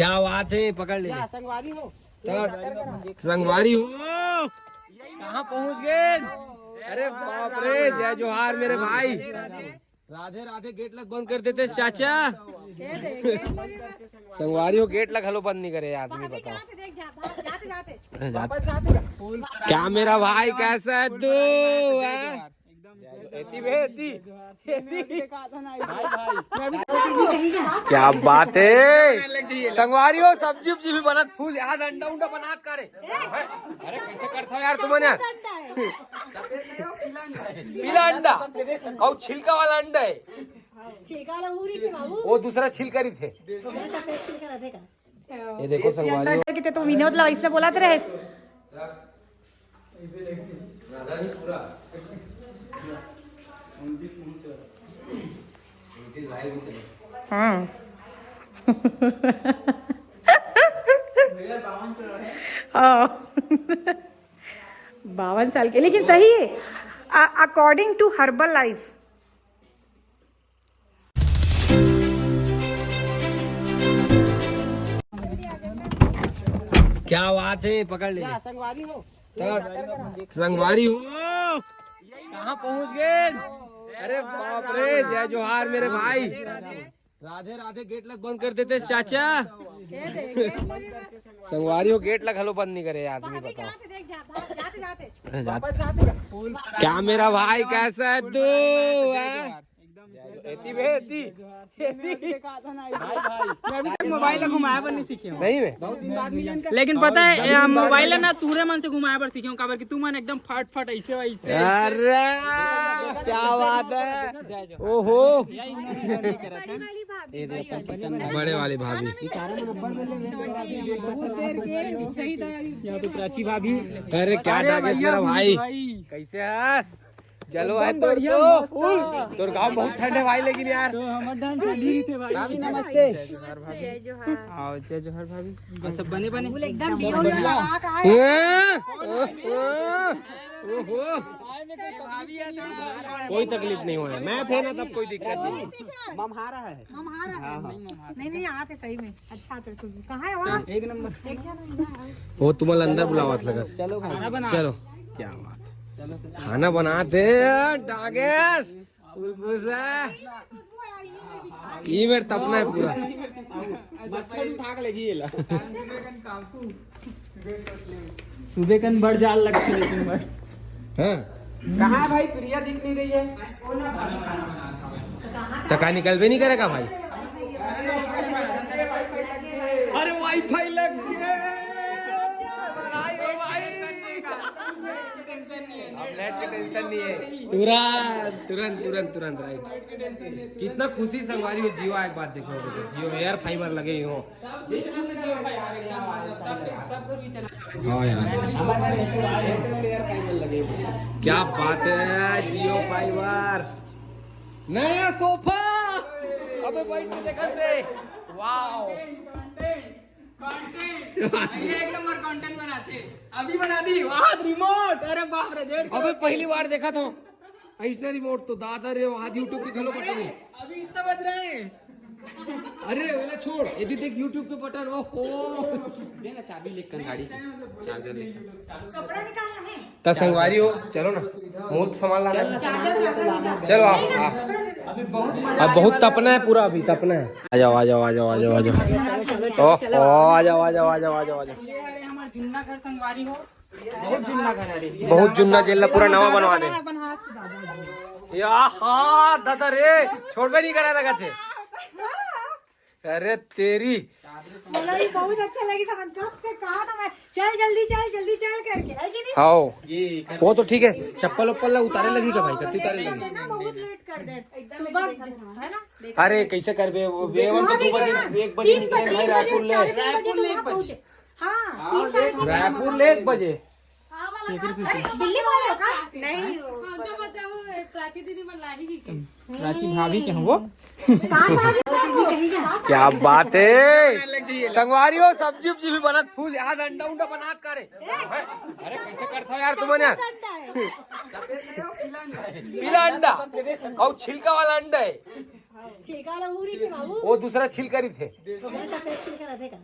क्या बात है, पकड़ ले। संगवारी हो संगवारी हो, कहाँ पहुँच गए? अरे बाप रे, जय जोहार मेरे भाई। राधे राधे। गेट लग बंद कर देते चाचा। संगवारी हो, गेट लग हलो बंद नहीं करे आदमी, बताओ। क्या मेरा भाई, कैसा है तू? क्या बात है, संगवारी हो। सब्जी उब्जी भी बनत, फूल याद, अंडा उंडा बनात करे। अरे कैसे करता हो यार तुमने? पीला अंडा और छिलका वाला अंडा है, वो दूसरा छिलकरी थे। ये देखो संगवारी हो। तो विनोद ला इसने बोला तेरे हाँ 52 साल के, लेकिन सही है अकॉर्डिंग टू हर्बल लाइफ। क्या बात है, पकड़ ले। संगवारी हो संगवारी हो, कहाँ पहुँच गए? अरे बाप रे, जय जोहार मेरे भाई। राधे राधे। गेट लग बंद कर देते चाचा। संगवारी हो, गेट लग हलो बंद नहीं करे आदमी, बताओ। क्या मेरा भाई, कैसा है तू? मोबाइल घुमाया पर नहीं सीखे नहीं में, लेकिन पता है मोबाइल ना तूरे मन से घुमाया पर सीखे काबर कि तू मन एकदम फट फट ऐसे वैसे। अरे क्या बात है, ओहो। बड़े वाली भाभी, प्राची भाभी। अरे क्या डाकेश मेरा भाई, कैसे हंस? चलो है तोर गाँव बहुत ठंड है भाई, लेकिन यार तो हमारे ठंडी थे भाई। भाभी नमस्ते। आओ जय जोहर भाभी। सब बने बने एकदम कोई तकलीफ नहीं हुआ है, मैं थे ना तब कोई दिक्कत नहीं। ममहारा है नहीं आते सही में। अच्छा तो कहाँ है वहाँ? एक नंबर। वो तुम्हारे अंदर बुलावत लगा। चलो भाई चलो, क्या बात, खाना बनाते डागेश ये मेरे तपना है पूरा। सुबह कन बढ़ जाल लगती लेकिन हाँ? कहाँ भाई प्रिया दिख नहीं रही है? टका निकल भी नहीं करेगा भाई। अरे वाईफाई लग गया, नेट की टेंशन नहीं है। तुरंत तुरंत तुरंत तुरंत राइट। कितना खुशी संगवारी हो। जियो एक बात देखो, जियो एयर फाइबर लगे हो। हाँ यार, क्या बात है, जियो फाइबर। नया सोफा, अबे बैठ के देखते। वाओ, एक नंबर कंटेंट बनाते। अभी बना दी वहाँ रिमोट। अरे बाप रे, अबे पहली बार देखा था ऐसा रिमोट तो। दादा रे, वहाँ यूट्यूब के घलो बटन है। अभी इतना बज रहे हैं। अरे वाला छोड़, यदि देख यूट्यूब के बटन। ओहो, देना चाबी लेकर गाड़ी से, चार्जर लेकर। कपड़ा निकालना है तो संगवारी हो, चलो ना, मुंह सामान लाना। चलो अब बहुत तपना है पूरा, अभी तपना है। आ जाओ आ जाओ आ जाओ आ जाओ आ जाओ। ओहो, आ जाओ आ जाओ आ जाओ आ जाओ आ जाओ। हमारा जुन्ना घर संगवारी हो, बहुत जुन्ना घर है। बहुत जुन्ना जेल पूरा नवा बनवा दे। या हाँ दादा रे, छोड़बे नहीं करा लगा थे। अरे तेरी, मुझे भी बहुत अच्छा लगी था। कब से कहा था मैं, चल जल्दी चल करके, है कि नहीं? हाँ वो तो ठीक है। चप्पल उप्पल उतारे लगी का भाई, कत्ती उतारे लगी। ना बहुत लेट कर दे सुबह, है ना? अरे कैसे कर बे, वो बेवन तो 2 बजे 1 बजे निकले भाई रायपुर ले। हाँ रायपुर ले 1 बजे। दिल्ली वाले हो का? नहीं, प्राची भाभी के हैं वो। क्या बात है, संगवारी हो। सब्जी उब्जी भी बनत, फूल याद, अंडा उंडा बनात करे। अरे कैसे करता हो यार तुमने? पीला अंडा और छिलका वाला अंडा है, छिलका वाला उंगली थे बाबू। वो दूसरा छिलकर ही थे। सफेद छिलका रहते का।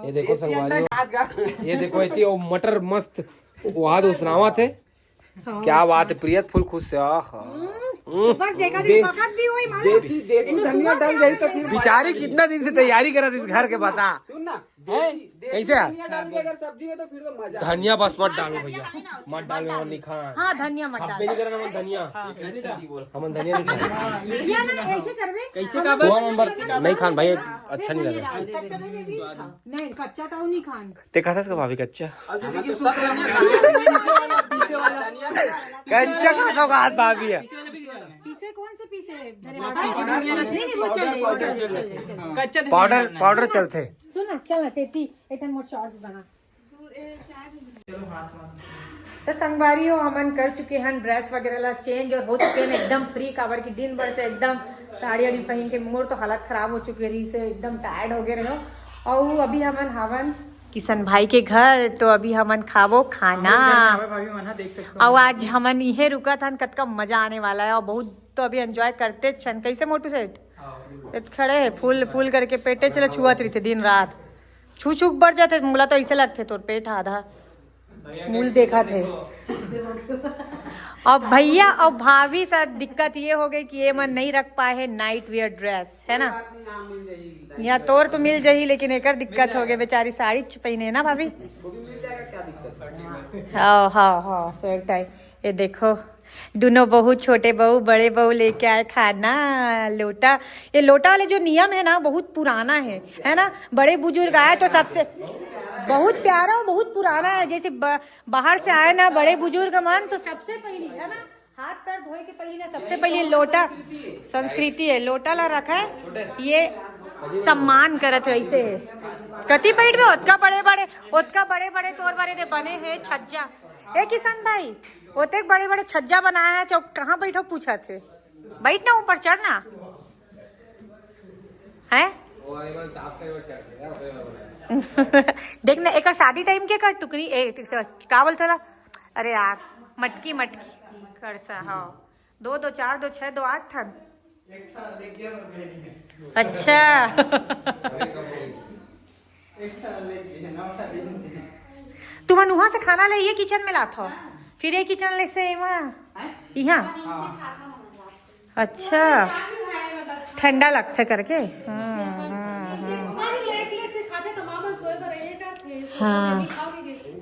ये देखो संगवारी, ये देखो इतनी वो मटर मस्त वहाँ दूसरावा थे। क्या बात है, प्रियत फुल खुश से। बस देखा थी वक्त भी वही मालूम। देसी धनिया डाल जाए तो फिर बेचारी कितना दिन से तैयारी करा थी इस घर के, बता सुन ना, कैसे यार? धनिया डाल के अगर सब्जी में तो फिर तो मजा। धनिया बस मत डालो भैया, मत डालो नहीं खान। हाँ धनिया मत नहीं करना मन धनिया, हम धनिया नहीं खाना। या ना ऐसे करबे कैसे का दो नंबर नहीं खान भाई, अच्छा नहीं लगा। नहीं कच्चा तो नहीं खान। ते खाता था भाभी कच्चा, तो सब धनिया कच्चा खा भाभी है। पीसे कौन से पीसे? नहीं वो चल कच्चा पाउडर चलते। सुन चल तेती एटन मोर शॉर्ट्स बना। तो संगवारी हो हमन कर चुके हैं ड्रेस वगैरह ला चेंज और हो चुके हैं एकदम फ्री। काबर की दिन भर से एकदम साड़ी वाड़ी पहन के मोर तो हालत खराब हो चुकी रही से एकदम टायर्ड हो गए रहो। और अभी हमन हवन किशन भाई के घर, तो अभी हमन खावो खाना। भाभी मना देख सकते और आज हमन इहे रुका था, कतका मजा आने वाला है और बहुत तो अभी एंजॉय करते छन। कैसे मोटू सेठ खड़े है फूल फूल करके पेटे चले छुआत रही थे दिन रात, छू छूक बढ़ जाते मुला तो ऐसे लगते तोर पेट आधा मूल देखा थे। और भैया और भाभी साथ दिक्कत ये हो गई कि ये मन नहीं रख पाए है नाइट वेयर ड्रेस, है ना। या तोर तो मिल जाही, लेकिन एक दिक्कत हो गई, बेचारी साड़ी पहने ना भाभी। हाँ हाँ हाँ सो टाइम। ये देखो दोनों बहू, छोटे बहू बड़े बहू लेके आए खाना लोटा। ये लोटा वाले जो नियम है ना बहुत पुराना है ना। बड़े बुजुर्ग आए तो सबसे बहुत प्यारा और बहुत पुराना है। जैसे बाहर से आए ना बड़े बुजुर्ग मन तो सबसे पहली है ना हाथ पैर धोए के पहले ना सबसे पहले लोटा संस्कृति है, लोटा ला रखा है, ये सम्मान करत है। ऐसे है कति पैट में ओतका बड़े बड़े तोर बारे दे बने हैं छज्जा। ए किशन भाई ओते बड़े बड़े छज्जा बनाया है, चौक कहाँ बैठो पूछा थे। बैठना ऊपर चढ़ना है। देखना एक शादी टाइम के कर टुकड़ी टावल थोड़ा, अरे यार मटकी कर सा। हाँ 2 2 4 2 6 2 8 था। अच्छा तुम वहाँ से खाना ले ये किचन में लाता हो, फिर ये किचन ले से यहाँ। अच्छा ठंडा लगता करके। हाँ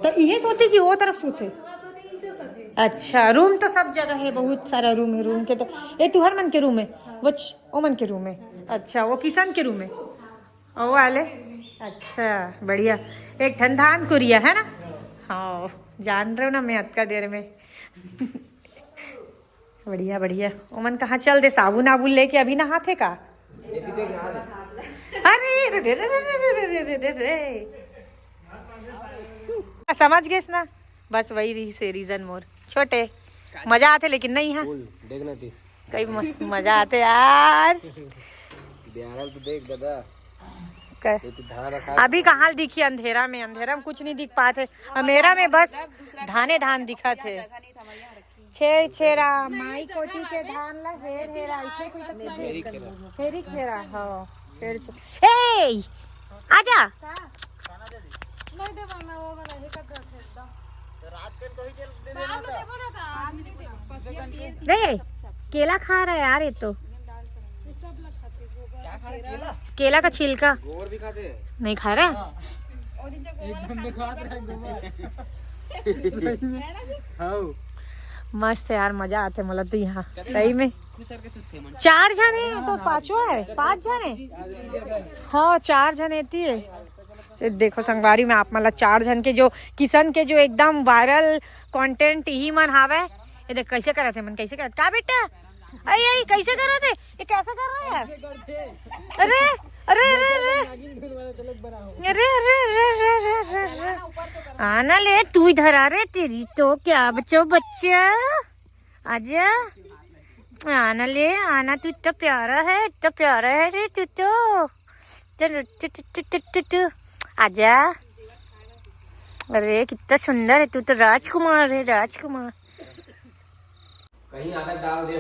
तो ये सोते कि वो तरफ सोते। अच्छा रूम तो सब जगह है, बहुत सारा रूम है। रूम के तो ये तुहर मन के रूम है, वो ओ मन के रूम है। अच्छा वो किसान के रूम है ओ वाले। अच्छा बढ़िया, एक ठंडान कुरिया है ना। हाँ जान रहे हो ना मैं अतका देर में। बढ़िया बढ़िया। ओमन कहाँ चल दे साबुन आबुन लेके अभी नहाते का। अरे रे रे रे रे रे रे रे रे समझ गए ना, बस वही रही से रीजन मोर। छोटे मजा आते लेकिन नहीं है देखना थी कई मस्त मजा आते यार। तो देख दादा अभी कहाँ दिखी अंधेरा में कुछ नहीं दिख पाते। मेरा में बस धान दिखा थे। छेर छेरा माई कोटी के धान ला हेर हेरा ऐसे कुछ हेरी खेरा। हाँ छेर ए आजा रे केला खा रहा है यार ये तो। केला का छिलका गोबर भी खाते हैं। नहीं खा रहा। मस्त यार मजा आते मतलब तो यहाँ सही में। 4 जने तो 5 जने। हाँ 4 जने है। देखो संगवारी में आप मतलब 4 जन के जो किशन के जो एकदम वायरल कंटेंट ही मन हावे। ये देख कैसे करते मन, कैसे करते का बेटा आई कैसे कर रहे थे, ये कैसे कर रहे हैं। अरे अरे अरे अरे अरे अरे आना ले तू इधर आ रे। तेरी तो क्या बच्चा आजा आना ले आना। तू इतना प्यारा है रे तू तो आजा। अरे कितना सुंदर है तू तो, राजकुमार है राजकुमार। कहीं आदत डाल दो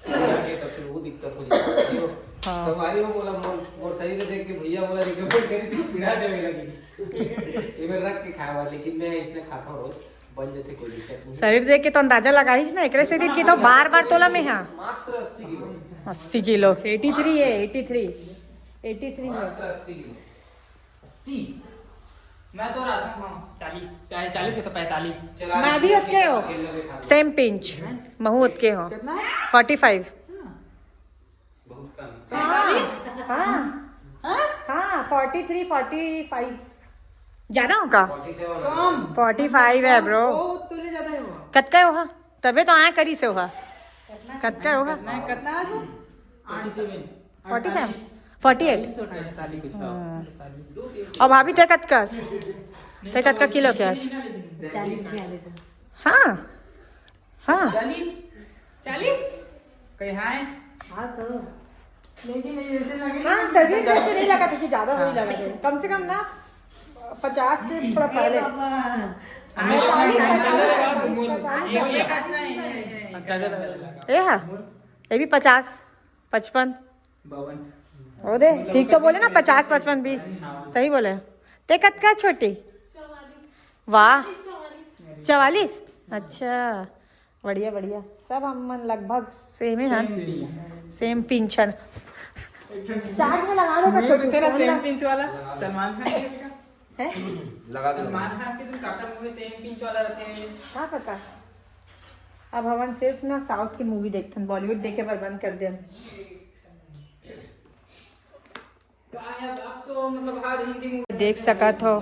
तो फिर वो दिक्कत हो जाती है। संगवारी हो बोला मोर शरीर देख के भैया बोला रिकवर करे से पीड़ा देवे लगी। ये मैं रख के खावा लेकिन मैं इसने खाता हूं रोज बन जाते कोई दिक्कत नहीं। शरीर देख के तो अंदाजा लगाइस ना, एकरे शरीर की तो बार बार तोला में है मात्र 80 किलो। 80 किलो 83 है 83 है। 80 मैं तो रहा था 40 तो 45। मैं भी उतके हो सेम पिंच महू उतके हो 45। हाँ हाँ 43 45 ज्यादा होगा 45 है ब्रो। तुले ज्यादा है वो। कतका हो तबे तो आया करी से हो कतका हो नहीं कितना है 47 48 और भाभी ते कतका किलो क्या 40-42। हाँ हाँ 40 कहीं है हाँ तो लेकिन ऐसे लगे हाँ शरीर जैसे नहीं लगा था कि ज्यादा वही लगा थे कम से कम ना 50 के थोड़ा पहले ये है ये भी 50 55 ओ दे ठीक तो बोले ना 50 55 20 सही बोले ते कतका छोटी वाह 44 अच्छा बढ़िया बढ़िया सब हम लगभग सेम है सेम पिंचन चार्ज में लगा दो छोटी तेरा सेम पिंच वाला सलमान खान का है लगा दो। सलमान खान के तो काका मूवी सेम पिंच वाला रहते हैं। क्या पता अब हम सिर्फ ना साउथ की मूवी देखते हैं बॉलीवुड देखे पर बंद कर दिया। तो अब तो मतलब हर हिंदी मूवी देख सकत हो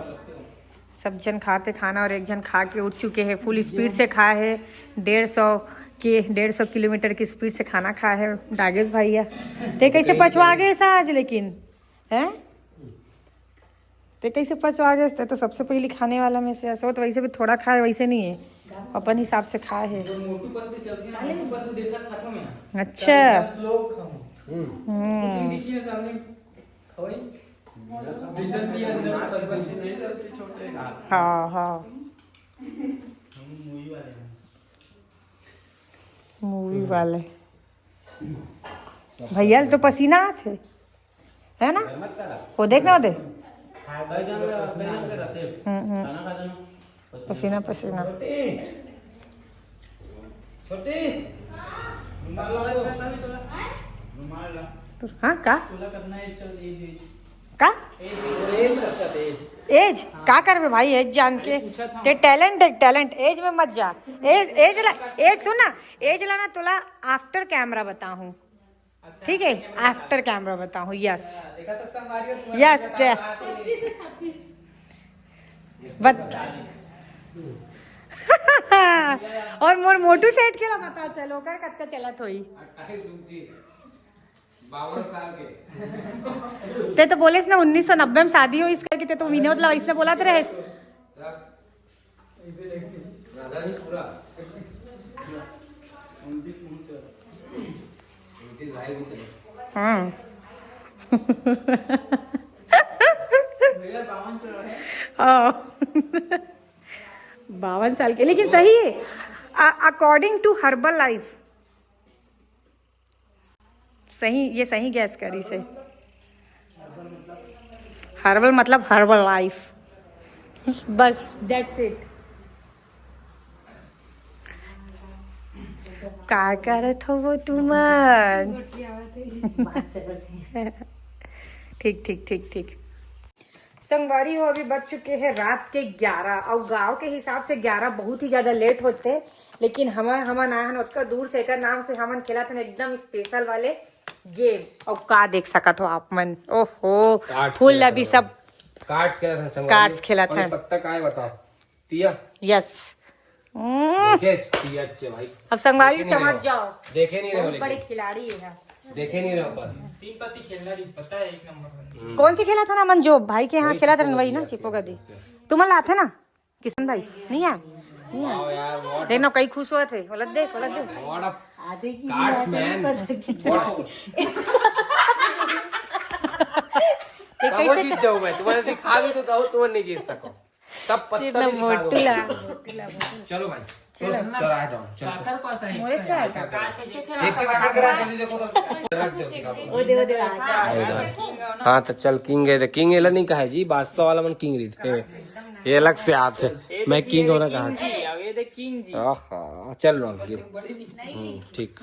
सब जन खाते खाना और एक जन खा के उठ चुके हैं फुल स्पीड से खाए है 150 किलोमीटर की स्पीड से खाना खाए है डागेश भैया ते कैसे पचवा गए आज लेकिन हैं ते कैसे पचवा गए ते तो सबसे पहले खाने वाला में से ऐसा तो वैसे भी थोड़ा खाए वैसे नहीं है अपन हिसाब से खाए है। मोटू पतलू चलते हैं मोटू पतलू देखा खत्म है। अच्छा लोग देखिए सामने खोई डीजल भी अंदर हाँ हाँ मूवी वाले भैया तो पसीना थे है ना वो देखना वो दे पसीना पसीना हाँ का का एज का करबे भाई एज जान के ते टैलेंट है टैलेंट एज में मत जा एज सुन ना एज लाना तोला आफ्टर कैमरा बताऊं ठीक है आफ्टर कैमरा बताऊं यस यस और मोर मोटू सेट के ला बता चलो कर कत्का चलत होई 52 साल के ते तो बोलेस ना 1990 में शादी हो इस करके ते तो विनोद ला इसने बोला तो रहे राधा नहीं पूरा भाई भी चले हाँ 52 साल के लेकिन सही है अकॉर्डिंग टू हर्बल लाइफ सही ये सही गैस करी से हर्बल मतलब हर्बल लाइफ बस दैट्स इट का करत हो वो तुम ठीक ठीक ठीक ठीक संगवारी हो अभी बज चुके हैं रात के 11 और गांव के हिसाब से 11 बहुत ही ज्यादा लेट होते लेकिन हमन आए हैं उसका दूर से एकर नाम से हमन खेला था एकदम स्पेशल वाले गेम और का देख सकत हो आप मन ओहो फुल अभी सब कार्ड्स खेला था पत्ता का है बताओ तिया यस देखे तिया अच्छे भाई अब संगवारी समझ जाओ देखे नहीं रहे बहुत बड़े खिलाड़ी है देखे नहीं रहे पर 3 पत्ती खेलना ही पता है 1 नंबर कौन सी खेला था ना मंजो भाई के यहाँ खेला था वही ना चिपो का दी तुम्हारा लाते ना किशन भाई नहीं है वाओ यार देखना कई खुश हुए थे उलट देख व्हाट अ आधे की कार्ड्स मैन वो जीत जाऊं मैं तुम्हारे दिखा भी तो दो तुम नहीं जीत सको सब पत्ता भी दिखा दो चलो भाई चौराहे जाओ चल काकर पास है मोरे चाय का एक के काकर करा जल्दी देखो तो रख दो दिखा वो दे राजा हाँ तो चल किंग है किंग एला नहीं कहा जी बादशाह वाला मन किंग रीत ये अलग से आते मैं किंग होना कहा जी अब ये देख किंग जी आहा चल रहा हूँ ठीक